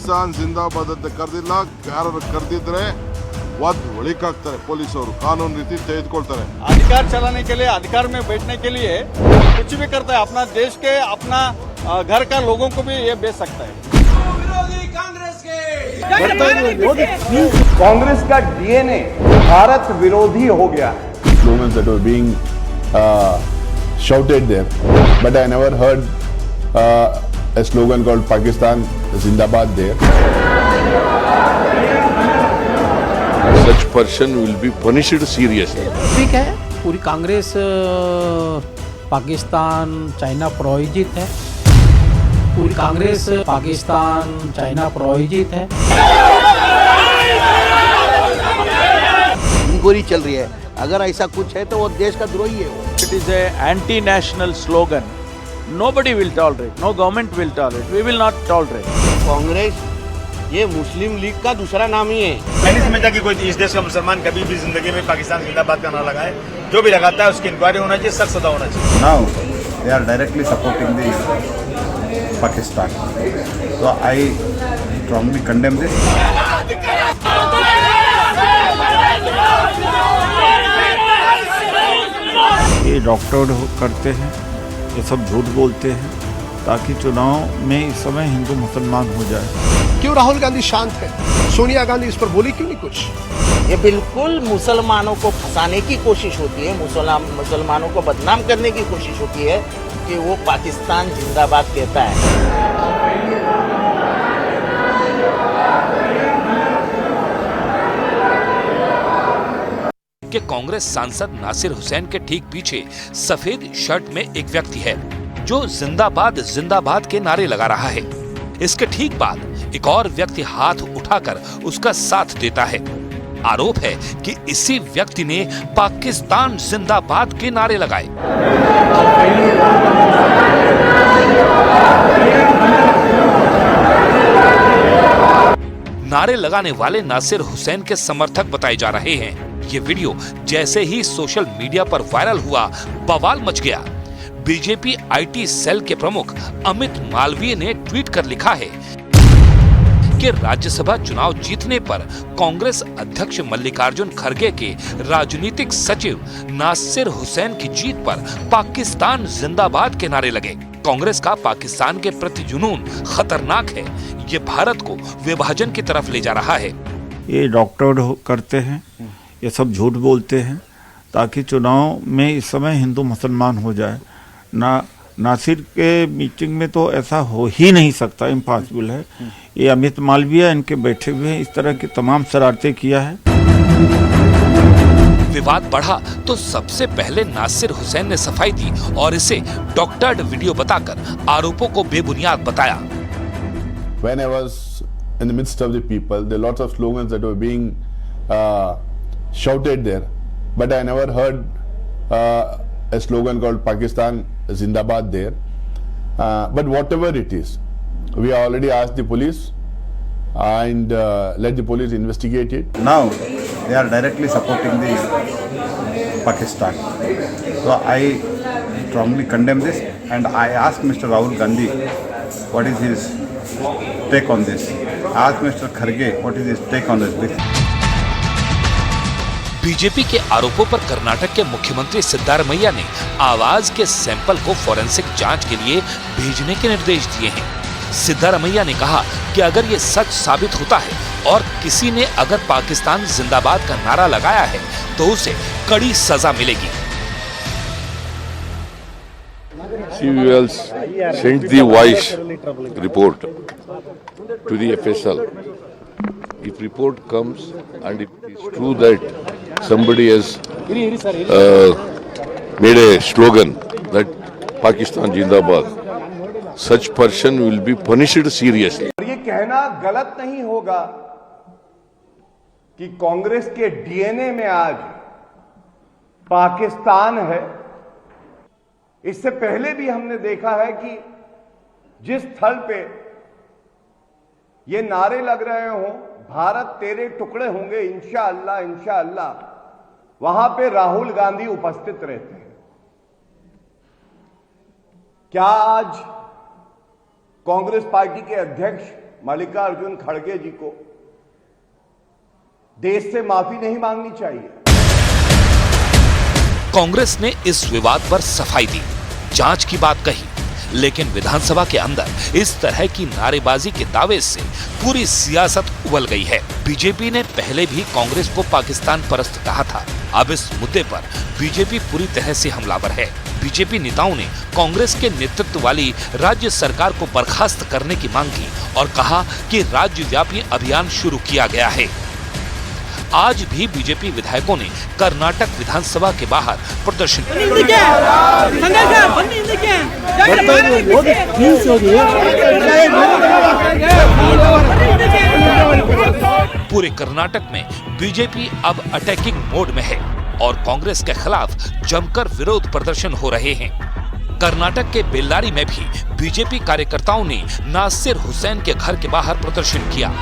ಪಾಕಿಸ್ತಾನ್ ಜಿಂದಾಬಾದ್ ಅಂತ ಕರೆದಿಲ್ಲ. ಯಾರು ಕರೆದಿದ್ರೆ ಒಳಿಕಾಗ್ತಾರೆ ಪೊಲೀಸರು, ಕಾನೂನು ರೀತಿ ತೆಗೆದುಕೊಳ್ತಾರೆ. अधिकार चलाने के लिए, अधिकार में बैठने के लिए कुछ भी करता है. अपना देश के, अपना घर का लोगों को भी ये बेच सकता है. कांग्रेस का डीएनए भारत विरोधी हो गया. Slogans that were being shouted there, but I never heard a slogan called Pakistan Zindabad there. Such person will be punished seriously. ठीक है, पूरी कांग्रेस पाकिस्तान चाइना प्रायोजित है. पूरी कांग्रेस पाकिस्तान चाइना प्रायोजित है. इंक्वायरी चल रही है. अगर ऐसा कुछ है तो वो देश का द्रोही है. It is a anti-national slogan. Nobody will tolerate. No government will tolerate. We will not tolerate. Congress ये मुस्लिम लीग का दूसरा नाम ही है. मैं नहीं समझता कि कोई इस देश का मुसलमान कभी भी जिंदगी में पाकिस्तान जिंदाबाद का नारा लगाए. जो भी लगाता है उसकी इंक्वायरी होना चाहिए, सख्त सजा होना चाहिए. Now they are directly supporting the Pakistan. So I strongly condemn this. ये डॉक्टर करते हैं, ये सब झूठ बोलते हैं ताकि चुनाव में इस समय हिंदू मुसलमान हो जाए. क्यों राहुल गांधी शांत है? सोनिया गांधी इस पर बोली क्यों नहीं कुछ? ये बिल्कुल मुसलमानों को फंसाने की कोशिश होती है, मुसलमानों को बदनाम करने की कोशिश होती है कि वो पाकिस्तान जिंदाबाद कहता है. कि कांग्रेस सांसद नासिर हुसैन के ठीक पीछे सफेद शर्ट में एक व्यक्ति है जो जिंदाबाद जिंदाबाद के नारे लगा रहा है. इसके ठीक बाद एक और व्यक्ति हाथ उठाकर उसका साथ देता है. आरोप है कि इसी व्यक्ति ने पाकिस्तान जिंदाबाद के नारे लगाए. नारे लगाने वाले नासिर हुसैन के समर्थक बताए जा रहे हैं. ये वीडियो जैसे ही सोशल मीडिया पर वायरल हुआ, बवाल मच गया. बीजेपी आईटी सेल के प्रमुख अमित मालवीय ने ट्वीट कर लिखा है कि राज्यसभा चुनाव जीतने पर कांग्रेस अध्यक्ष मल्लिकार्जुन खड़गे के राजनीतिक सचिव नासिर हुसैन की जीत पर पाकिस्तान जिंदाबाद के नारे लगे. कांग्रेस का पाकिस्तान के प्रति जुनून खतरनाक है. ये भारत को विभाजन की तरफ ले जा रहा है. ये डॉक्टर करते हैं, ये सब झूठ बोलते हैं ताकि चुनाव में इस समय हिंदू मुसलमान हो जाए. नासिर के मीटिंग में तो ऐसा हो ही नहीं सकता, इम्पॉसिबल है. ये अमित मालवीय इनके बैठे हुए हैं, इस तरह की तमाम शरारतें किया है. विवाद बढ़ा तो सबसे पहले नासिर हुसैन ने सफाई दी और इसे डॉक्टर्ड वीडियो बताकर आरोपों को बेबुनियाद बताया. When I was in the midst of the people, there are lots of slogans that were being shouted there, but I never heard a slogan called Pakistan Zindabad there. But whatever it is, we already asked the police and let the police investigate it. Now they are directly supporting the Pakistan. So I strongly condemn this, and I asked Mr. Rahul Gandhi what is his take on this. I asked Mr. Kharge what is his take on this. BJP के आरोपों पर कर्नाटक के मुख्यमंत्री सिद्धारमैया ने आवाज के sample को forensic जांच के लिए भेजने के निर्देश दिए हैं. सिद्धारमैया ने कहा कि अगर ये सच साबित होता है और किसी ने अगर पाकिस्तान जिंदाबाद का नारा लगाया है तो उसे कड़ी सजा मिलेगी. CVL sent the voice report to the FSL. If report comes and it is true that somebody has made a slogan that Pakistan Zindabad, such person will be punished seriously. ये कहना गलत नहीं होगा कि कांग्रेस के डीएनए में आज पाकिस्तान है. इससे पहले भी हमने देखा है कि जिस स्थल पे ये नारे लग रहे हों, भारत तेरे टुकड़े होंगे इंशाअल्लाह इंशाअल्लाह, वहां पे राहुल गांधी उपस्थित रहते हैं. क्या आज कांग्रेस पार्टी के अध्यक्ष मल्लिकार्जुन खड़गे जी को देश से माफी नहीं मांगनी चाहिए। कांग्रेस ने इस विवाद पर सफाई दी, जांच की बात कही, लेकिन विधानसभा के अंदर इस तरह की नारेबाजी के दावे से पूरी सियासत उबल गई है। बीजेपी ने पहले भी कांग्रेस को पाकिस्तान परस्त कहा था। अब इस मुद्दे पर बीजेपी पूरी तरह से हमलावर है। बीजेपी नेताओं ने कांग्रेस के नेतृत्व वाली राज्य सरकार को बर्खास्त करने की मांग की और कहा कि राज्यव्यापी अभियान शुरू किया गया है। आज भी बीजेपी विधायकों ने कर्नाटक विधानसभा के बाहर प्रदर्शन किया। पूरे कर्नाटक में बीजेपी अब अटैकिंग मोड में है और कांग्रेस के खिलाफ जमकर विरोध प्रदर्शन हो रहे हैं। कर्नाटक के बेल्लारी में भी बीजेपी कार्यकर्ताओं ने नासिर हुसैन के घर के बाहर प्रदर्शन किया।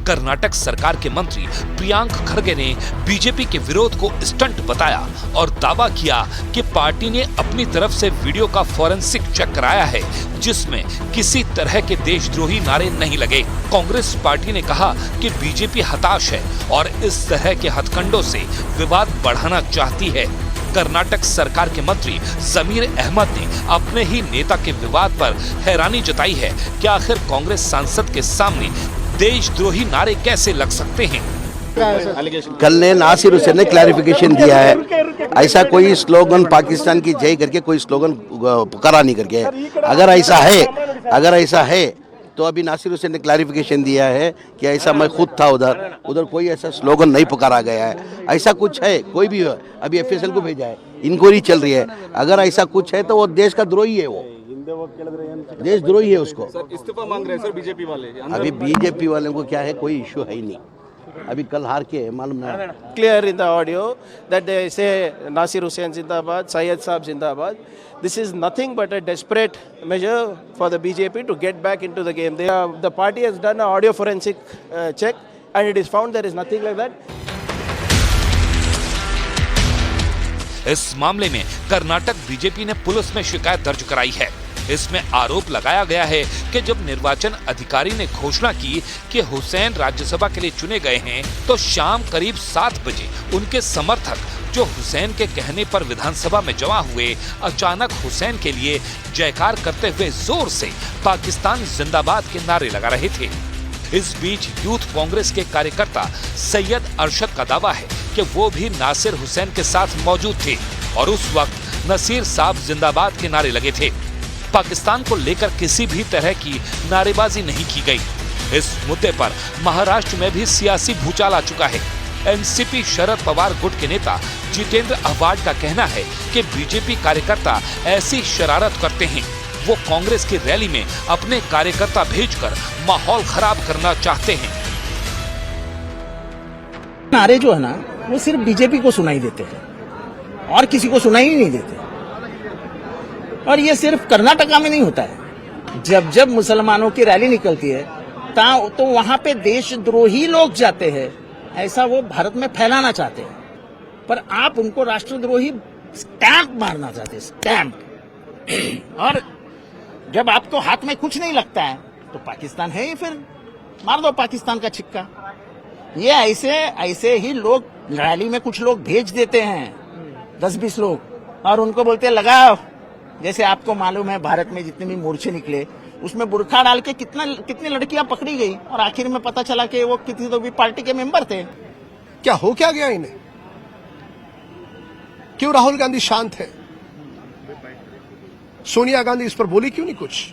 कर्नाटक सरकार के मंत्री प्रियांक खड़गे ने बीजेपी के विरोध को स्टंट बताया और दावा किया कि पार्टी ने अपनी तरफ से वीडियो का फॉरेंसिक चेक कराया है, जिसमें किसी तरह के देशद्रोही नारे नहीं लगे। कांग्रेस पार्टी ने कहा कि बीजेपी हताश है और इस तरह के हथकंडों से विवाद बढ़ाना चाहती है। कर्नाटक सरकार के मंत्री जमीर अहमद ने अपने ही नेता के विवाद पर हैरानी जताई है कि आखिर कांग्रेस सांसद के सामने देशद्रोही नारे कैसे लग सकते हैं। कल ने नासिर हुसैन ने क्लैरिफिकेशन दिया है, ऐसा कोई स्लोगन पाकिस्तान की जय करके कोई स्लोगन पुकारा नहीं करके। अगर ऐसा है तो अभी नासिर हुसैन ने क्लैरिफिकेशन दिया है कि ऐसा मैं खुद था उधर कोई ऐसा स्लोगन नहीं पुकारा गया है। ऐसा कुछ है कोई भी हो, अभी एफएसएल को भेजा है, इंक्वायरी चल रही है। अगर ऐसा कुछ है तो वो देश का द्रोही है, वो देशद्रोही है। उसको इस्तीफा मांग रहे हैं सर बीजेपी वाले। अभी बीजेपी वालों को क्या है, कोई इश्यू है ही नहीं। अभी कल हार के मालूम ना। Clear in the audio that they say Nasir Hussain Zindabad, Syed Saab Zindabad. This is nothing but a desperate measure for the BJP to get back into the game. The party has done an audio forensic check and it is found there is nothing like that. इस मामले में Karnataka BJP ने police में शिकायत दर्ज कराई है। इसमें आरोप लगाया गया है कि जब निर्वाचन अधिकारी ने घोषणा की कि हुसैन राज्यसभा के लिए चुने गए हैं, तो शाम करीब 7 बजे उनके समर्थक जो हुसैन के कहने पर विधानसभा में जमा हुए, अचानक हुसैन के लिए जयकार करते हुए जोर से पाकिस्तान जिंदाबाद के नारे लगा रहे थे। इस बीच यूथ कांग्रेस के कार्यकर्ता सैयद अरशद का दावा है कि वो भी नासिर हुसैन के साथ मौजूद थे और उस वक्त नसीर साहब जिंदाबाद के नारे लगे थे। पाकिस्तान को लेकर किसी भी तरह की नारेबाजी नहीं की गई। इस मुद्दे पर महाराष्ट्र में भी सियासी भूचाल आ चुका है। एनसीपी शरद पवार गुट के नेता जितेंद्र आव्हाड का कहना है कि बीजेपी कार्यकर्ता ऐसी शरारत करते हैं, वो कांग्रेस की रैली में अपने कार्यकर्ता भेजकर माहौल खराब करना चाहते हैं। नारे जो है ना, वो सिर्फ बीजेपी को सुनाई देते हैं और किसी को सुनाई ही नहीं देते। और ये सिर्फ कर्नाटका में नहीं होता है। जब जब मुसलमानों की रैली निकलती है तो वहां पे देशद्रोही लोग जाते हैं, ऐसा वो भारत में फैलाना चाहते हैं। पर आप उनको राष्ट्रद्रोही स्टैंप मारना चाहते हैं, स्टैंप। और जब आपको हाथ में कुछ नहीं लगता है तो पाकिस्तान है ही, फिर मार दो पाकिस्तान का छिक्का। ये ऐसे ही लोग रैली में कुछ लोग भेज देते हैं, 10-20 लोग, और उनको बोलते हैं लगाओ। जैसे आपको मालूम है भारत में जितने भी मोर्चे निकले उसमें बुर्खा डाल के कितनी लड़कियां पकड़ी गई और आखिर में पता चला कि वो किसी तो भी पार्टी के मेंबर थे। क्या हो क्या गया इन्हें? क्यों राहुल गांधी शांत है? सोनिया गांधी इस पर बोली क्यों नहीं कुछ?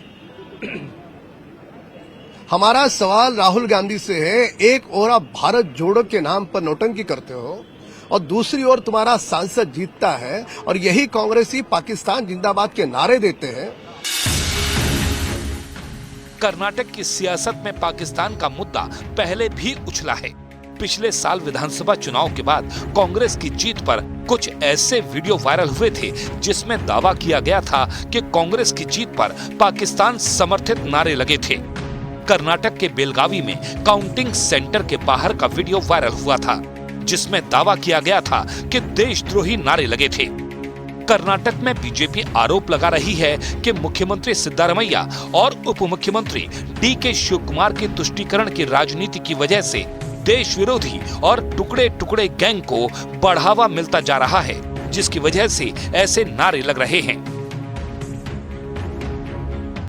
हमारा सवाल राहुल गांधी से है, एक ओर आप भारत जोड़ो के नाम पर नौटंकी करते हो और दूसरी ओर तुम्हारा सांसद जीतता है और यही कांग्रेसी पाकिस्तान जिंदाबाद के नारे देते हैं। कर्नाटक की सियासत में पाकिस्तान का मुद्दा पहले भी उछला है। पिछले साल विधानसभा चुनाव के बाद कांग्रेस की जीत पर कुछ ऐसे वीडियो वायरल हुए थे जिसमें दावा किया गया था कि कांग्रेस की जीत पर पाकिस्तान समर्थित नारे लगे थे। कर्नाटक के बेलगावी में काउंटिंग सेंटर के बाहर का वीडियो वायरल हुआ था जिसमें दावा किया गया था कि देशद्रोही नारे लगे थे। कर्नाटक में बीजेपी आरोप लगा रही है कि मुख्यमंत्री सिद्धारमैया और उप मुख्यमंत्री डी.के. शिवकुमार के तुष्टीकरण की राजनीति की वजह से देश विरोधी और टुकड़े टुकड़े गैंग को बढ़ावा मिलता जा रहा है, जिसकी वजह से ऐसे नारे लग रहे हैं।